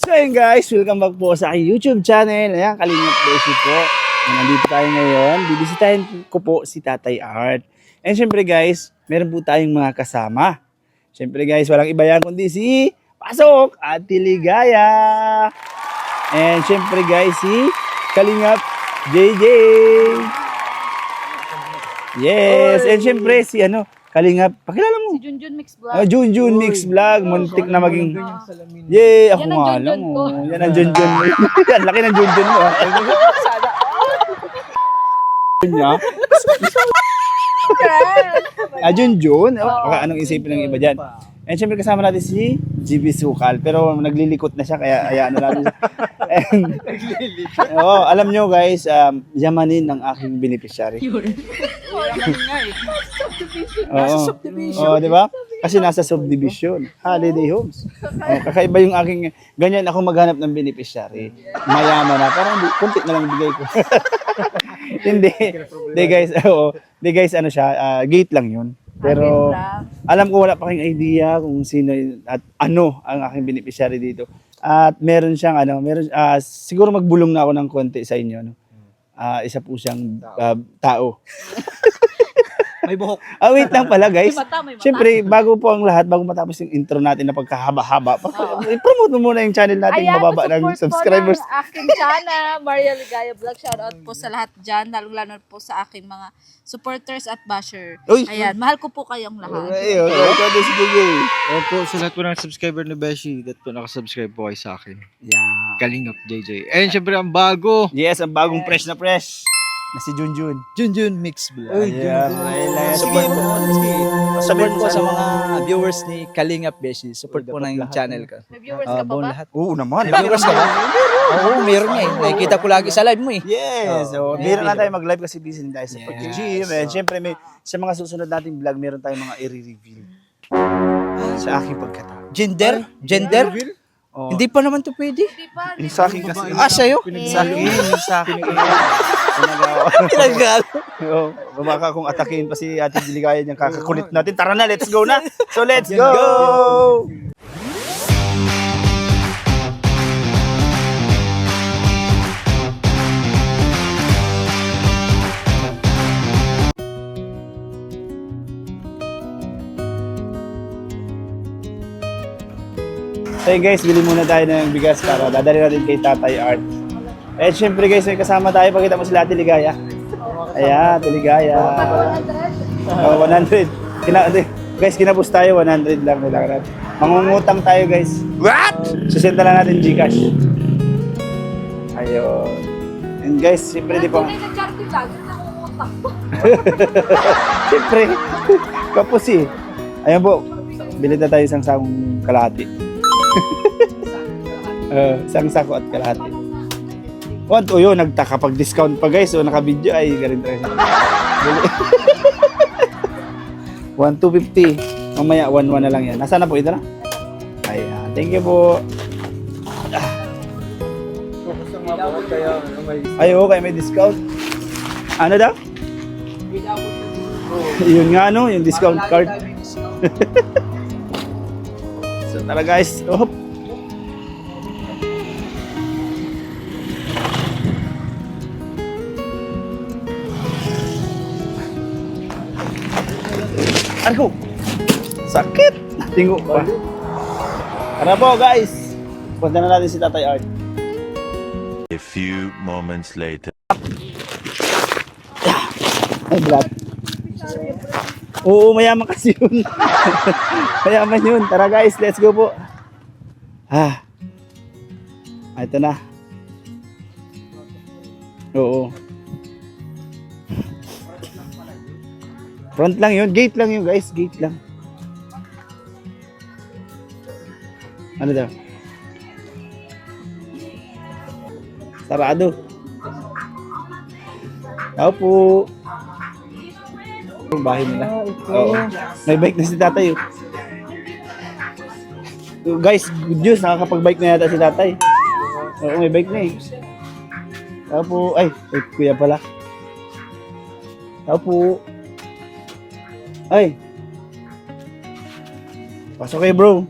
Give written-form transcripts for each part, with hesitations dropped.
So ayun guys, welcome back po sa aking YouTube channel. Ayan, Kalingap Beshi po. Nandito tayo ngayon. Bibisitahin ko po si Tatay Art. And syempre guys, meron po tayong mga kasama. Syempre guys, walang iba yan kundi si Pasok at Tiligaya. And syempre guys, si Kalingap JJ. Yes, and syempre si Kalingap, pakilala mo. Si Junjun Mix Vlog. Junjun Mix Vlog, muntik na maging... Yay, ako Yan ang nga Junjun lang. ko. Yan ang Junjun mo. Yan, laki ng Junjun mo. Niya. Junjun. Baka anong isipin ng iba dyan. And syempre kasama natin si GB Sukal. Pero naglilikot na siya, kaya hayaan na natin siya. And, alam nyo guys, yamanin ng aking beneficiary. Oo, di ba? Kasi nasa subdivision, Holiday Homes. Kakaiba yung aking, ganyan ako maghanap ng beneficiary. Mayaman na, parang kunti na lang bigay ko. Hindi guys, Hindi guys, gate lang yun. Pero alam ko wala pa kayong idea kung sino at ano ang aking beneficiary dito. At meron siyang siguro magbulong na ako ng konti sa inyo, isa po siyang tao. May buhok. Wait lang pala guys. May mata. Siyempre, bago po ang lahat, bago matapos yung intro natin na pagkahaba-haba, i-promote mo muna yung channel natin, mababa ng subscribers. Ayan, po aking channel, Maria Ligaya Vlog. Shoutout po sa lahat dyan, lalong-lalo po sa aking mga supporters at basher. Uy! Ayan, mahal ko po kayong lahat. Ayun, sige. Ayan po, sa lahat po ng subscriber ni Beshi, that po nakasubscribe po kayo sa akin. Yeah. Kalingap JJ. And syempre ang bago, Yes, ang bagong fresh na fresh na si Junjun. Junjun Mix Vlog. Yeah. Support po. Sabihin Support mo po sa mga viewers ni Kalingap Beshi. Support po ng channel ko. May viewers ka pa Buong ba? lahat. Oo naman. May viewers ka ba? Oo, meron nga eh. Nakikita ko lagi sa live mo eh. Yes. So, meron na tayo mag-live kasi busy din tayo sa pag-gym. And syempre, sa mga susunod nating vlog, meron tayong mga i-reveal sa aking pagkatao. Gender? Oh, Hindi pa naman to pwede. Hindi pa. yung sa akin kasi. Sa'yo? Sa akin. Talagal. Baka kung atakin pa si Ate Diligaya niyang kakakulit natin. Tara na, let's go na. So, let's go! So guys, bili muna tayo ng bigas para dadali natin kay Tatay Art. Eh syempre guys, may kasama tayo. Pakita mo sila Ate Ligaya. Ayan, Ate Ligaya. 100. Guys, kinapos tayo, 100 lang kailangan natin. Mangungutang tayo guys. What? Susenta lang natin Gcash. Ayun. And guys, syempre di pa. Tunay na charity vlog, yung nangungutak po. Syempre, kapos eh. Ayan po, bili na tayo isang sakong kalahati. Isang sako at kalahati. Yun, nagtaka pag discount pa guys. So naka-video ay ganito rin. 1,250. Mamaya 1,1 na lang yan. Nasaan na po ito na? Ayan. Thank you po. Ay, okay, may discount. Ano daw? Yun nga yung discount card. So tara guys. Arko! Sakit! Tingo pa. Tara po guys! Punta na natin si Tatay Art. A few moments later. Ay, black. Oo, mayaman kasi yun. Mayaman yun. Tara guys, let's go po. Ito na. Oo. Front lang yun. Gate lang yun guys. Gate lang. Ano daw? Sarado. Tao po. Yung bahay nila. Oo. May bike na si tatay. Guys, good news. Nakakapag-bike na yata si tatay. Oo, may bike na eh. Tao po. Ay, kuya pala. Tao po. Ay. Pasok kayo bro.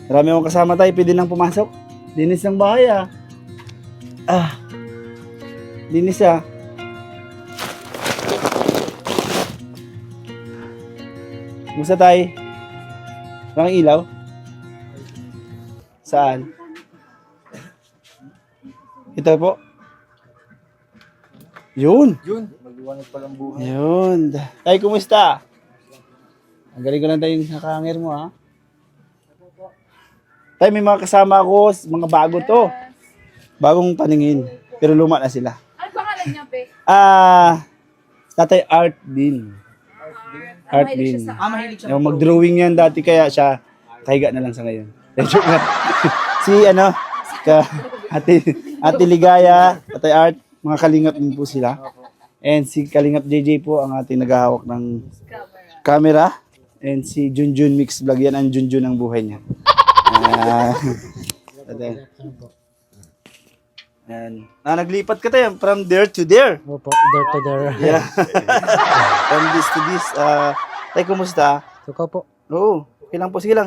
Marami akong kasama tayo. Pwede nang pumasok. Linis ng bahay ah. Linis ah. Kumusta tayo? Walang ilaw? Saan? Ito po. Yun. Magliwanag pa lang buhay. Yun. Tay, kumusta? Ang galing ko lang tayo yung nakahanger mo, ha? Tay, may mga kasama ako, mga bago to. Bagong paningin. Pero luma na sila. Ano pangalan niya, be? Tatay Art din. Art mahilig din. siya sa Mahilig siya. Yung mag-drawing yan dati, kaya siya kahiga na lang sa ngayon. Joke lang. Si Ate Ligaya, Tatay Art, mga kalingap din po sila. And si Kalingap JJ po ang ating naghahawak ng camera. And si Junjun Mix Vlog, yan ang Junjun ng buhay niya. Naglipat ka tayo from there to there. Opo, there to there. Yeah. From this to this. Tay, kumusta? Suka po. Oo, okay lang po. Sige lang.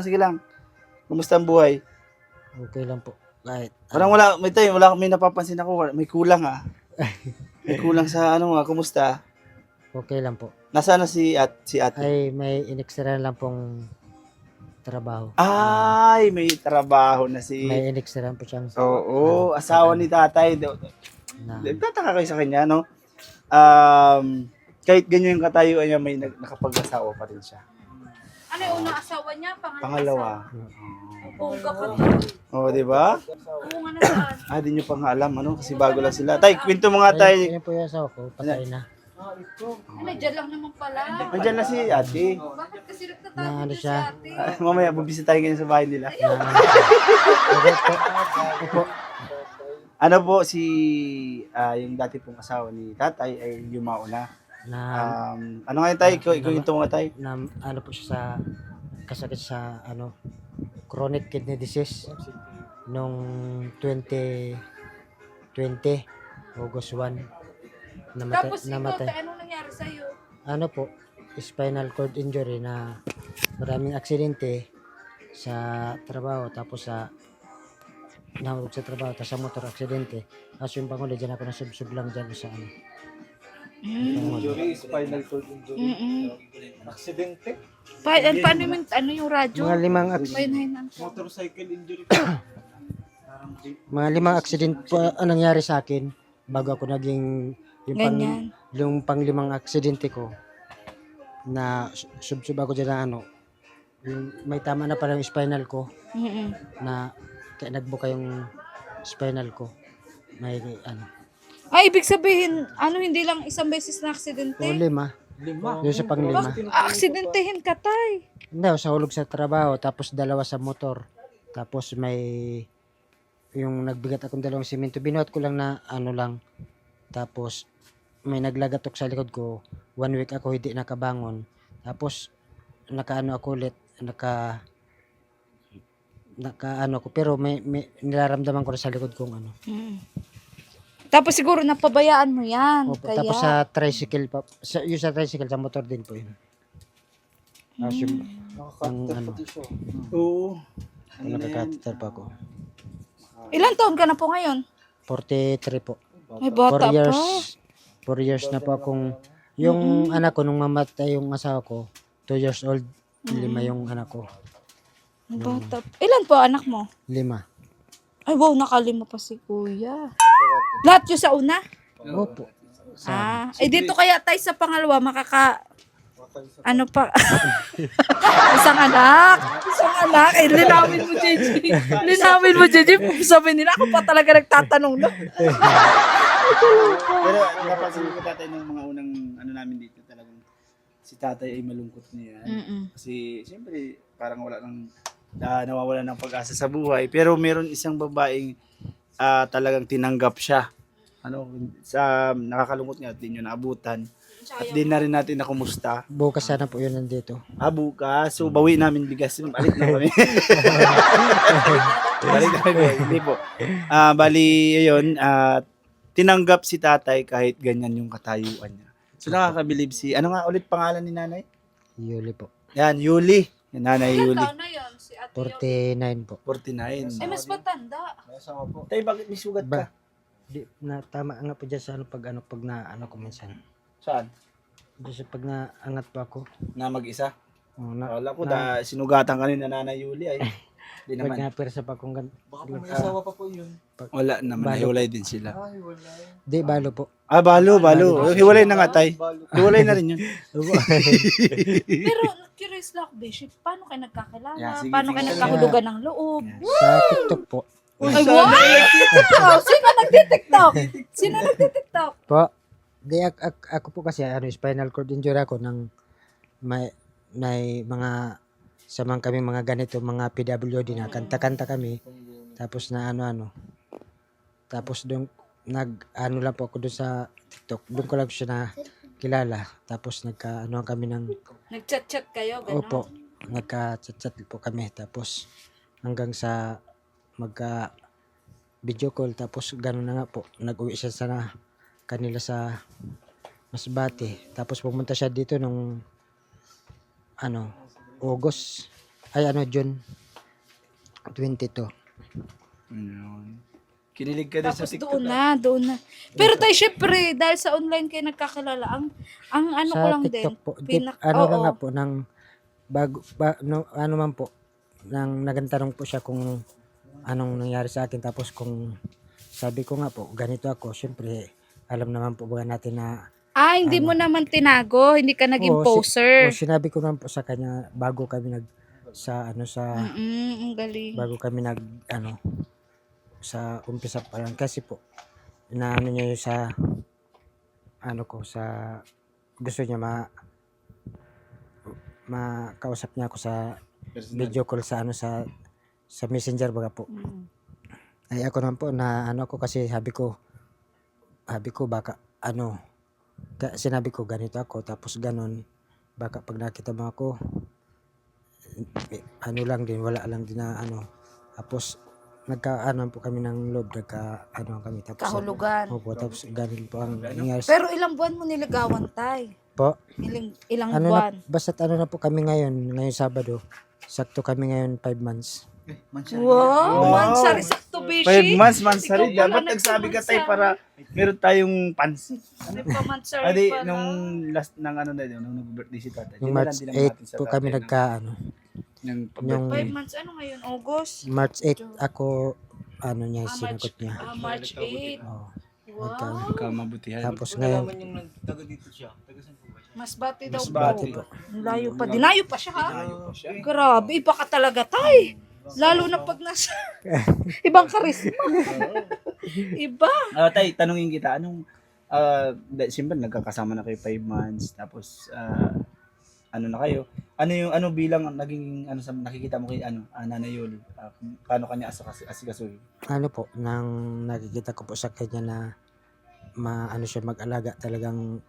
Kumusta ang buhay? Okay lang po. Kahit. Parang may napapansin ako, may kulang ah. May kulang sa kumusta? Okay lang po. Nasaan na si ate? Ay, may inextra lang pong trabaho. Ay, may trabaho na si... May inextra po siyang Oo, asawa ni tatay. na, Nagtataka kayo sa kanya, no? Kahit ganyan yung katayuan niya, may nakapag-asawa pa rin siya. Ano yung unang asawa niya? Pangalawa. Bongga pa to. Oo, di ba? Oo nga na saan. Di nyo pa nga alam, kasi bago lang sila. Tay, kwento mo nga tayo. Ayun po yung asawa ko, patay na. Ay, dyan lang naman pala. Nandiyan na si ate. Bakit kasi Na nagtatago ano na si siya? ate? Mamaya, bubisitahin kayo sa bahay nila. Opo. Ano po, yung dati pong asawa ni tatay ay yumao na. Na, Ano nga yun tayo? Ikaw yung mga tayo. na ano po siya sa kasakit sa chronic kidney disease nung 2020 August 1 Tapos ikaw, namatay. anong nangyari sa'yo? Ano po, spinal cord injury na maraming aksidente sa trabaho, tapos sa nahulog sa trabaho, tapos sa motor aksidente. Tapos yung panguli, dyan ako nasubsub lang dyan sa Injury, spinal cord injury. Aksidente. Paano yung radyo? mga limang Motorcycle injury. mga limang aksidente po ang nangyari sa akin bago ako naging Ganyan. yung panglimang aksidente ko na subsub ako dyan na yung may tama na pala yung spinal ko na kaya nagbuka yung spinal ko. May Ay, ibig sabihin, hindi lang isang beses na aksidente? lima. Yung sa panglima. Aksidentehin ka, tay. Hindi, sa hulog sa trabaho, tapos dalawa sa motor. Tapos may yung nagbigat akong dalawang simento. Binuhat ko lang na lang. Tapos may naglagatok sa likod ko. 1 week ako hindi nakabangon. Tapos ako ulit. Naka ako. Pero may nilaramdaman ko na sa likod kong Tapos siguro napabayaan mo yan. Opo, Kaya, tapos sa tricycle pa. Yung sa tricycle, sa motor din po yun. Tapos yung Oo. nakakateter pa ako. ilan taon ka na po ngayon? 43 po. May bata 4 years. pa. 4 years na po akong yung anak ko nung mamatay yung asawa ko, 2 years old, 5 yung anak ko. May bata. Ilan po anak mo? 5. Ay, wow, nakalima pa si kuya. Lahat yun sa una? Opo. Dito kaya tayo sa pangalawa, isang anak. Linawin mo, JJ. Sabi nila, ako pa talaga nagtatanong na. Pero napansin ko tatay ng mga unang namin dito talagang si tatay ay malungkot niya. Kasi siyempre parang nawawala ng pag-asa sa buhay. Pero meron isang babaeng talagang tinanggap siya. Nakakalungkot nga at di nyo naabutan. At di na rin natin na kumusta. Bukas sana po yun nandito. Bukas. So, bawi namin bigas. Balik na kami. Balik na kami. Hindi po. Bali, yun. Tinanggap si tatay kahit ganyan yung katayuan niya. So, nakakabilib ano nga ulit pangalan ni nanay? Yuli po. Yan, Yuli. Yan, nanay Ilan Yuli. taon na yun si Ate Yoli? 49 po. 49. Ay, mas matanda. Tay, bakit may sugat ka? Di, na tama nga po dyan sa ano pag na ano ko minsan. Saan? Dyan sa pag naangat pa ako. Na mag-isa? Oh, na, Wala ko, sinugatan ka ni Nanay Yuli ay. Di pag naman. napersa pa akong Baka po may asawa pa po yun. Wala naman, Balo. hiwalay din sila. Di, balo po. Ah, balo. Hiwalay na nga, tay. Hiwalay na rin yun. Pero curious lang ako, Beshi, paano kayo nagkakilala? Yeah, sige, Paano kayo sige. nagkahulugan ng loob? Sa TikTok po. Ay, wow! Sino nagtitiktok? Sino nagtitiktok? Po. Di, ako po kasi, spinal cord injury ako ng may mga samang kami mga ganito, mga PWD na kanta-kanta kami. Tapos na ano. Tapos doon, ano lang po ako doon sa TikTok. Doon ko lang siya na kilala. Tapos nagka-ano kami ng, Nag-chat-chat kayo, gano'n? opo, nagka-chat-chat po kami. Tapos hanggang sa magka video call. Tapos gano'n na nga po. Nag-uwi siya sa kanila sa Masbate. Tapos pumunta siya dito nung August. June 22. Kinilig ka din sa Tapos TikTok. doon na. Pero tayo, syempre, dahil sa online kayo nagkakilala, ang ano ko Sa lang din, TikTok po. oo. Lang nga po, ano man po, nang nagantanong po siya kung anong nangyari sa akin. Tapos kung sabi ko nga po, ganito ako, syempre, alam naman po ba natin na, Hindi mo naman tinago, hindi ka naging Oo, poser. sinabi ko naman po sa kanya, bago kami Ang galing. bago kami sa umpisa pa lang. Kasi po, inaano niya yung sa, gusto niya makausap niya ako sa video call sa sa messenger baga po. Ay ako naman po na ako kasi sabi ko baka sinabi ko ganito ako tapos ganon baka pag nakita mo ako lang din wala lang din na tapos nagkaano po kami ng loob kami tapos Kahulugan. opo tapos ganon po ang nangyari Pero ilang buwan mo niligawan, tay? po. Ilang na, buwan? basta't na po kami ngayong Sabado. Sakto kami ngayon 5 months. Wow, mansari sakto, 5 Beshi. months, mansari. Ikaw pala Dapat nagsabi ka tayo nagpamansa. para meron tayong pansit. Hindi pa mansari Adi, pala. nung last ng nung nag-birthday si tatay. Yung dinala March din naman natin 8 sa po kami tatay nagka ng yung 5 months, ano ngayon? August? March 8 ako niya sinagot niya. March 8. Oh. Wow. kamabutihan. Tapos ngayon yung taga dito siya. Taga saan po ba siya? Masbate daw Masbate po. po. Layo pa. Dinayo pa siya, ha? Grabe, iba ka talaga, tay. Lalo na pag nasa... Ibang karisma. Iba. Tay, tanungin kita, siyempre nagkakasama na kayo 5 months, tapos na kayo? Ano bilang naging sa nakikita mo kay Nanay Yoli? Paano kanya asikasuhin? po nang nakikita ko po sa kanya na siya mag-alaga talagang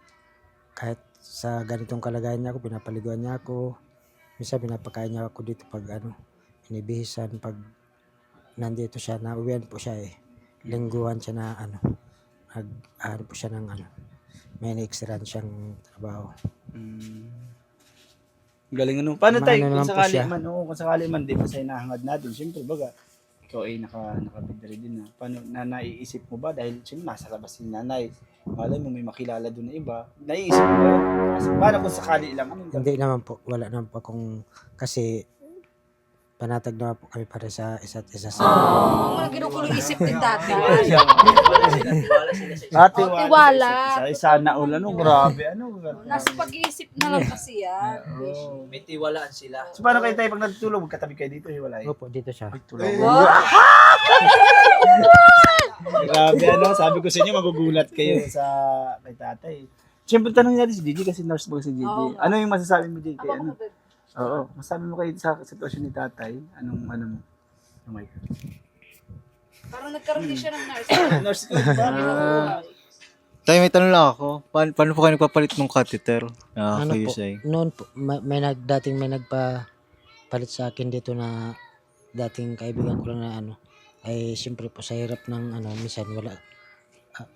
kahit sa ganitong kalagayan niya ako pinapaliguan niya ako. Minsan pinapakain niya ako dito pag binibihisan pag nandito siya na uwian po siya lingguhan siya na po siya ng may na-extra siyang trabaho. Galing Paano tayo Maano kung naman po sakali siya. man, kung sakali man di pa sa hinahangad natin, siyempre baga ikaw ay nakapidari din na. Paano naiisip mo ba dahil siyempre nasa labas si nanay. Malay mo may makilala doon na iba. Naiisip mo ba? Paano kung sakali lang? Hindi naman po, wala naman po akong kasi panatag naman po kami para sa isa't isa sa Mga ginukulong isip din dati. Ate, tiwala. Sana all grabe Nasa pag-iisip na lang kasi yan. May tiwalaan sila. So paano kayo tayo pag natutulog, magkatabi kayo dito, hiwalay? Opo, dito siya. Grabe sabi ko sa inyo, magugulat kayo kay tatay. Siyempre tanong natin si Gigi kasi nurse ba si Gigi. Oo. Ano yung masasabi mo Gigi? Ako Oo, masasabi mo kayo sa sitwasyon ni tatay? Anong oh my God. Parang nagkaroon din siya ng nurse. Nurse ko ba? Tayo, may tanong lang ako. Paano po kayo nagpapalit ng catheter? Kayo po, say. noon po, dating may nagpapalit sa akin dito na dating kaibigan ko lang na ay siyempre po sa hirap ng minsan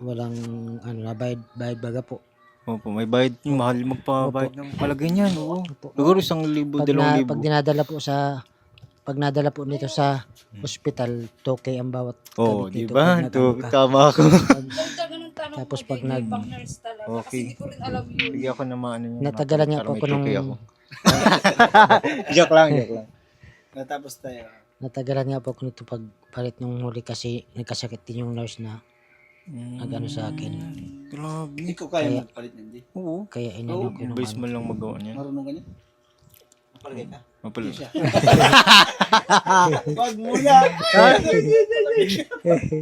walang bayad baga po. Opo, may bayad. Mahal magpabayad ng palagay niyan. Oo. Opo. Siguro 1,000, 2,000. Pag dinadala po sa pag nadala po nito sa ospital, 2K ang bawat Oo, kabit di nito ba? pag nag-ano ka. Tama ako. Ganda ganun tanong Tapos mo, pag JJ, nag- pang nurse talaga. Kasi Okay. hindi ko rin alam yun. Bigyan ako ng mga ano yung Natagalan niya para po may ako nung 2K ako. Joke lang. Natapos tayo. natagalan nga po ako nito pag palit nung huli kasi nagkasakit din yung nurse na nag-ano sa akin. Grabe. Ikaw kaya Kaya- magpalit niyan, di? Oo. Kaya inano ko yung Base ano. mo lang magawa niyan. Marunong ka niya? Mapalagay ka? Mapala. Wag muna!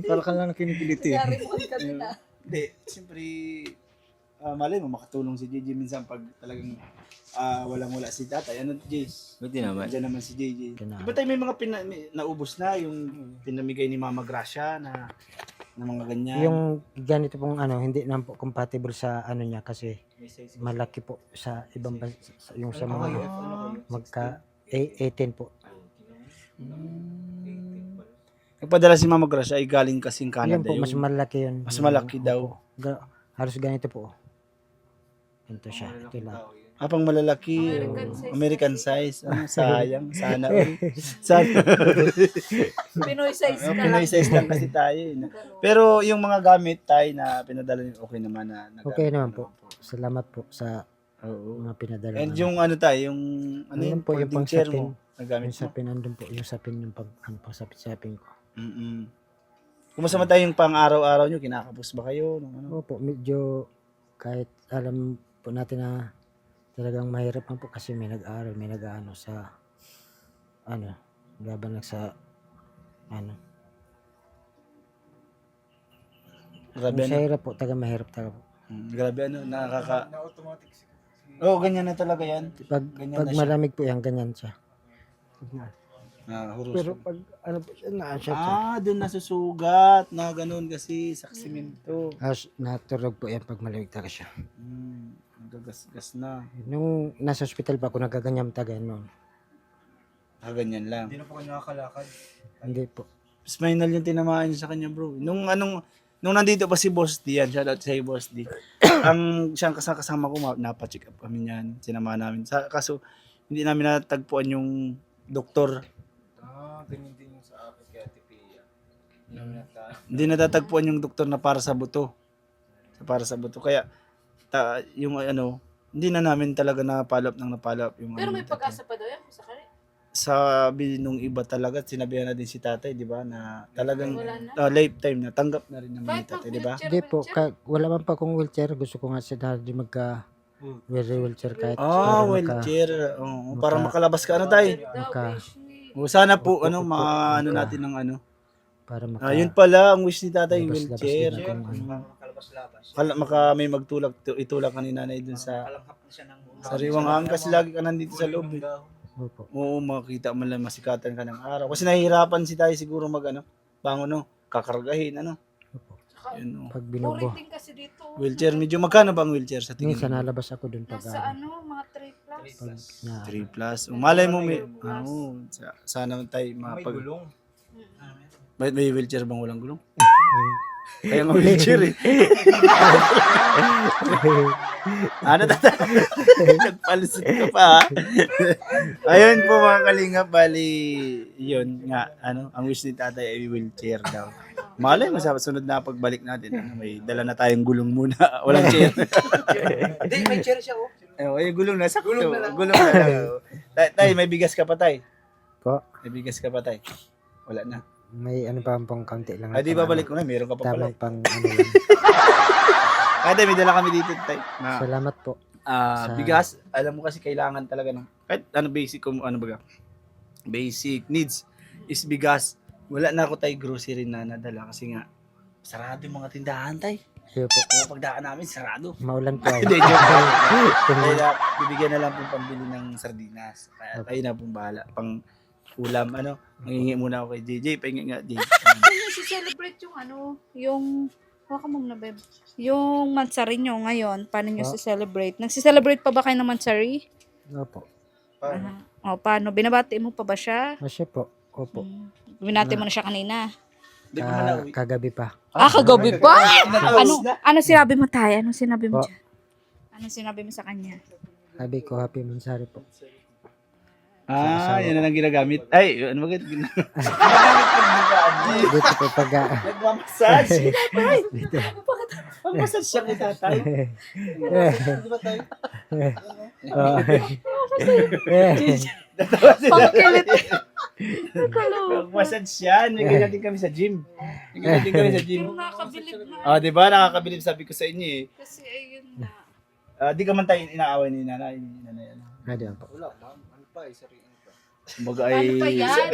Para ka lang kinikilit eh. Yari mo kanina. Hindi, siyempre, malay mo, makatulong si JJ minsan pag talagang walang-wala si tatay. Ano, Jace? Buti naman. Diyan naman si JJ. Ganun. Di ba tayo may mga naubos na yung pinamigay ni Mama Gracia na mga ganyan? Yung ganito pong ano, hindi naman po compatible sa ano niya kasi malaki po sa ibang yung sa mga magka 18 po. Nagpadala si Mama Gracia ay galing kasing Yun Canada po, mas malaki yun. Mas malaki daw. Halos ganito po. Ganito siya. Ito lang. Pang malalaki, American size. American size. Sayang, sana. Sana. Pinoy size ka lang. Pinoy size lang kasi tayo. Pero yung mga gamit tayo na pinadala niyo, okay naman na. Okay naman po. Salamat po sa Oo. mga pinadala. And namin. yung ano tayo, yung ano Ayun yung po, yung folding pang chair sapin. mo. Nagamit yung mo. sapin andun po, yung sapin yung pag ano pang sapin ko. Mm-mm. Kumusta man tayo yung pang araw-araw nyo? Kinakapos ba kayo? Nung ano? Opo, medyo kahit alam po natin na talagang mahirap lang po kasi may nag-aaral, may nag-ano sa ano, laban lang sa ano. Grabe Yung sa ano? hirap po, taga mahirap talaga po. Grabe ano? Oo, ganyan na talaga yan. Pag, Ganyan pag na siya. malamig po yan, ganyan siya. Hurus. Pero pag ano po siya, siya. Doon nasusugat na ganun kasi sa simento. Naturog po yan pag malamig talaga siya. Nagagasgas na. Nung nasa ospital pa ako, nagaganyam taga noon. Ganyan lang. Hindi na po kayo nakakalakad. Hindi po. Spinal yung tinamaan niya sa kanya, bro. Nung nandito pa si Boss D, yan, shoutout sa Boss D. Ang siyang kasama ko, napacheck up kami niyan. Sinama namin. Kaso, hindi namin natagpuan yung doktor. Ganyan din yung sa akin kaya Tipia. Hindi natatagpuan yung doktor na para sa buto. Para sa buto. Kaya, yung ano, hindi na namin talaga napalap yung Pero ano, may pag-asa pa daw yan sa kanya. sabi nung iba talaga, sinabihan na din si tatay, di ba, na talagang Wala na. lifetime na, tanggap na rin naman ni Kahit tatay, di ba? Hindi po, wala man pa akong wheelchair. Gusto ko nga siya na di wheelchair kahit Wheelchair. Oo, para makalabas ka, ano tayo? maka- O, sana po, ano natin ng ano. para maka Yun pala, ang wish ni tatay, labas-labas wheelchair. din kung ano. May itulak ka ni nanay dun sa sariwang hangin kasi lagi ka nandito sa loob. Eh. Opo. Oo, makikita mo lang masikatan ka ng araw. Kasi nahihirapan si tayo siguro bangon, kakargahin, ano. Yun, Pag Boring binubo. din kasi dito. Wheelchair, medyo magkano ba ang wheelchair sa tingin Minsan mo? nalabas ako dun pag Nasa mga 3 plus. pag na 3 plus. Malay mo, sana tayo Gulong. Bakit may wheelchair bang walang gulong? Kaya nga wheelchair eh. Ano nagpalusot ka pa ha? Ayun po mga kalingap, bali yun nga, ang wish ni tatay ay wheelchair daw. Malay mo sa sunod na pagbalik natin, may dala na tayong gulong muna, walang chair. Hindi, may chair siya oh. Ay, gulong na, sakto. Gulong na lang. Tay, may bigas ka pa tay? po, May bigas ka pa tay? Wala na. may ano pa pang kaunti lang. Di ba balik ko na, meron ka pa pala. Tamang pang ano lang. Tay, may dala kami dito tay. Na, Salamat po. sa- bigas, alam mo kasi kailangan talaga ng kahit basic basic needs is bigas. Wala na ako tayo grocery na nadala kasi nga sarado yung mga tindahan tay. Iyo po. O pagdaan namin sarado. Maulan po ay. Hindi joke lang. Kaya bibigyan na lang pong pambili ng sardinas. Kaya tayo na pong bahala pang ulam mangingi muna ako kay JJ, pahingi nga JJ. Kaya si-celebrate yung baka mong nabeb. Yung Mansari nyo ngayon, paano nyo si-celebrate? Nagsi-celebrate pa ba kayo ng Mansari? Opo. Paano? Binabati mo pa ba siya? Masya po. Opo. Binati mo na siya kanina. Di ba man nauwi? Kagabi pa. Kagabi pa? Natapos na. Ano sinabi mo tayo? Ano sinabi mo Po. dyan? Ano sinabi mo sa kanya? Sabi ko, happy Mansari po. Yan na lang ginagamit. Ay, ano ba ginagamit? Ginagamit ko dito. Dito po pag Nagmamassage. Pag-massage siya kay tatay. Di ba tayo? Pangkilit. Nakalo. Pag-massage yan. May ganyan din kami sa gym. May ganyan din kami sa gym. Yung nakakabilib na. Di ba? Nakakabilib sabi ko sa inyo eh. Kasi ayun na. Di ka man tayo inaaway ni nanay. Hindi po. Kumbaga Ano ay pa yan?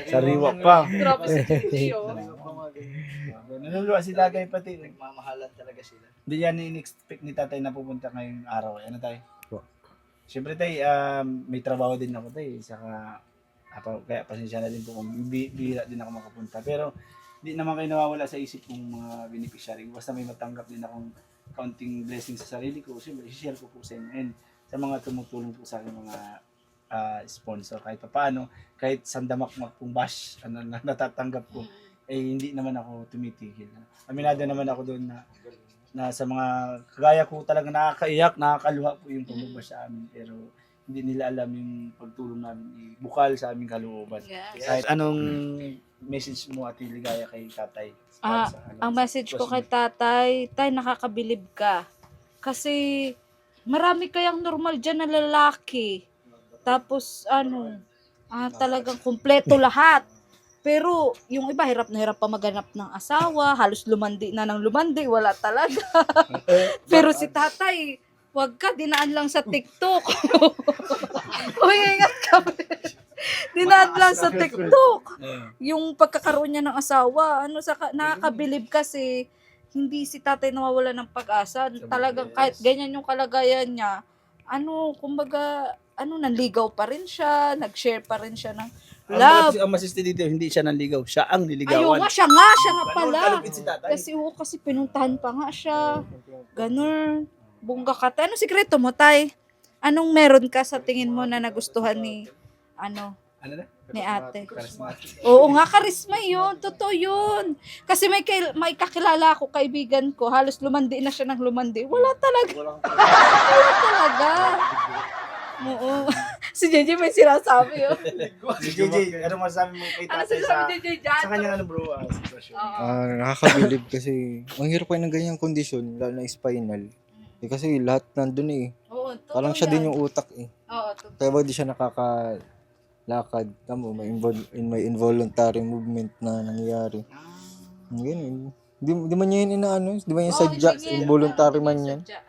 sariwa pa. Grabe si Tio. Nanuluwa si tatay pati. Nagmamahalan talaga sila. Hindi yan in-expect ni tatay na pupunta ngayong araw. Ano tayo? Po. Siyempre tayo, may trabaho din ako tayo. Saka, kaya pasensya na din po kung bihira din ako makapunta. Pero, hindi naman kayo nawawala sa isip kong mga beneficiary. Basta may matanggap din akong counting blessing sa sarili ko. Siyempre, i-share ko po sa inyo. And sa mga tumutulong po sa akin mga sponsor kahit paano, kahit sandamakmak pong bash na natatanggap ko, hindi naman ako tumitigil. Aminado naman ako doon na sa mga kagaya ko talaga nakakaiyak, nakakaluha po yung pagbabash sa amin, pero hindi nila alam yung pagtulong namin bukal sa aming kalooban. Yes. Kahit anong message mo Ate Ligaya kay tatay? Para sa Ang message ko kay tatay, tay, nakakabilib ka. Kasi marami kayang normal dyan na lalaki. Tapos talagang kumpleto lahat. Pero yung iba hirap na hirap pa maghanap ng asawa, halos lumandi na ng lumandi, wala talaga. Pero si tatay, wag ka, dinaan lang sa TikTok. Uy, ingat ka. Dinaan lang sa TikTok. Yung pagkakaroon niya ng asawa, nakakabilib kasi hindi si tatay nawawala ng pag-asa. Talagang kahit ganyan yung kalagayan niya, kumbaga, nanligaw pa rin siya, nag-share pa rin siya ng love. Ang masiste dito, hindi siya nanligaw, siya ang Ayun niligawan. nga, siya nga pala. Kalupit si tatay. Kasi pinuntahan pa nga siya. Ganun. Bungga ka. Anong sikreto mo, tay? Anong meron ka sa tingin mo na nagustuhan ni Ano na? ni ate? Charismatic. Oo nga, karisma yun. Totoo yun. Kasi may kakilala ako, kaibigan ko, halos lumandi na siya ng lumandi. Wala talaga. Wala talaga. Oo. Si JJ may sinasabi yun. Si JJ, ano masasabi mo kay Ano tatay sinasabi ni JJ dyan? sa kanyang sitwasyon? Oo. Nakakabilib kasi ang hirap kayo ng ganyang kondisyon, lalo na spinal. Kasi lahat nandun eh. Oo, totoo Parang siya yan. din yung utak eh. Oo, totoo. Kaya ba di siya nakakalakad? Tamo, may involuntary movement na nangyayari. Ganyan. Di man niya yun inaano, di ba yung Oo, sadya, hindi niya- involuntary hindi man niya yan. sadya.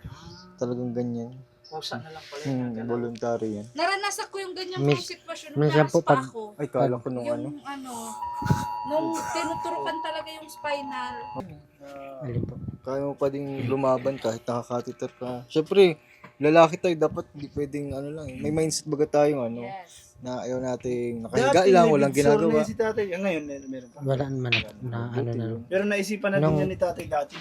Talagang ganyan. Pusa na lang pala. Involuntary yan. Naranasan ko yung ganyan Mis- pong sitwasyon minsan nung po pa pag- ako. Ay, kala ko nung Yung nung tinuturukan talaga yung spinal. Alin po. kaya mo pa ding lumaban kahit nakakatiter ka. Siyempre, lalaki tayo, dapat di pwedeng lang eh. May mindset baga tayong Yes. na ayaw nating nakahiga lang, walang ginagawa. Si tatay. Ngayon, meron pa. Wala naman na na. Pero naisipan na din Nung- yan ni tatay dati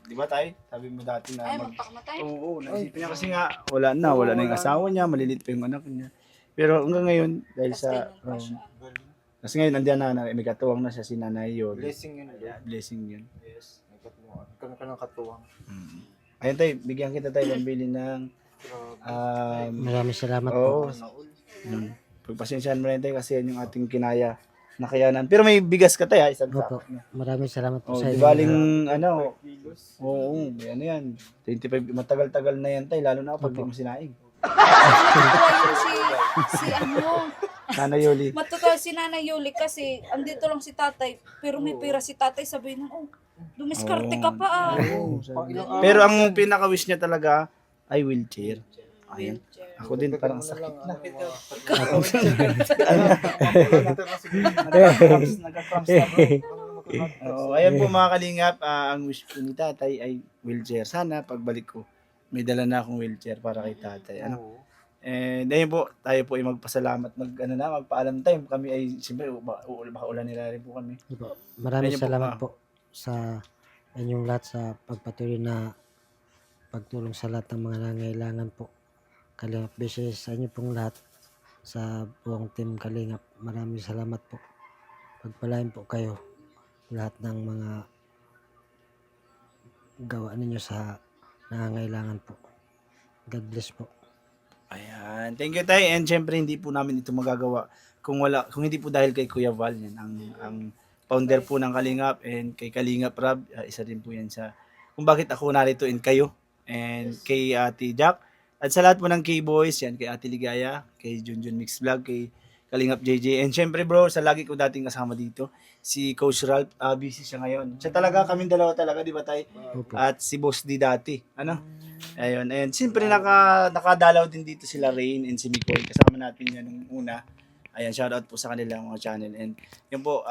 di ba tayo? Sabi mo dati na Ay, magpakamatay. Oo, naisipin niya kasi nga wala na yung asawa niya, malilit pa yung anak niya. Pero hanggang ngayon dahil sa kasi ngayon nandiyan na may katuwang na siya si Nanay Yoli. Blessing yun. Blessing yun. Yes. May katuwang. Ikaw ka ng katuwang. Ayun tayo, bigyan kita tayo pambili ng Maraming salamat oo. po. Pagpasensyahan mo rin tayo kasi yan yung ating kinaya na kayanan. Pero may bigas ka tayo, isang Opo. sako. Maraming salamat po Oh, sa di inyo. baling oo, ano yan. 25 matagal-tagal na yan tayo lalo na pag di mo sinaing. Matutuwa yun si Nanay Yoli. Matutuwa si Nanay Yuli kasi andito lang si tatay. Pero may pera si tatay, sabihin mo, dumiskarte ka pa Pero ang pinaka-wish niya talaga ay wheelchair. Ayan. Ako din parang sakit na. Nagka-cramps na bro. Ayan po mga kalingap, ang wish ko ni tatay ay wheelchair. Sana pagbalik ko, may dala na akong wheelchair para kay tatay. Ano? And ayun po, tayo po ay magpasalamat, magpaalam tayo. Kami ay, siyempre, baka ulan nila rin po kami. Opo. Maraming Ayun po, salamat po sa inyong lahat sa pagpatuloy na pagtulong sa lahat ng mga nangailangan po. Kalingap Beses, sa inyo pong lahat sa buong team Kalingap. Maraming salamat po. Pagpalain po kayo lahat ng mga gawa ninyo sa nangangailangan po. God bless po. Ayan. Thank you, Tay. And syempre, hindi po namin ito magagawa kung hindi po dahil kay Kuya Val. Yan, ang founder po ng Kalingap, and kay Kalingap Rab, isa din po yan sa kung bakit ako narito in kayo. And kay Ate Jack. At sa lahat po ng K-Boys, yan, kay Ate Ligaya, kay Junjun Mix Vlog, kay Kalingap JJ. And syempre bro, sa lagi ko dating kasama dito, si Coach Ralph, busy siya ngayon. Siya talaga, kaming dalawa talaga, di ba Tay? Opo. At si Boss D dati. Ano? Ayun. And siyempre nakadalaw din dito sila Rain and si Mikoy. Kasama natin yan nung una. Ayan, shoutout po sa kanilang mga channel. And yun po,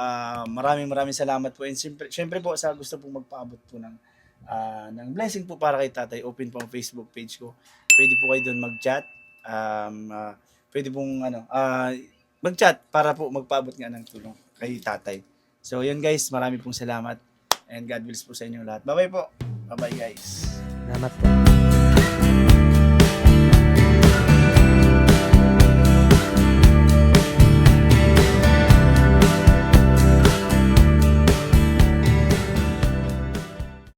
maraming salamat po. And siyempre po, sa gusto pong magpaabot po ng blessing po para kay Tatay, open po ang Facebook page ko. Pwede po kayo doon mag-chat. Pwede pong mag-chat para po magpaabot nga ng tulong kay Tatay. So yun guys, marami pong salamat. And God bless po sa inyo lahat. Bye-bye po. Bye-bye guys. Salamat po.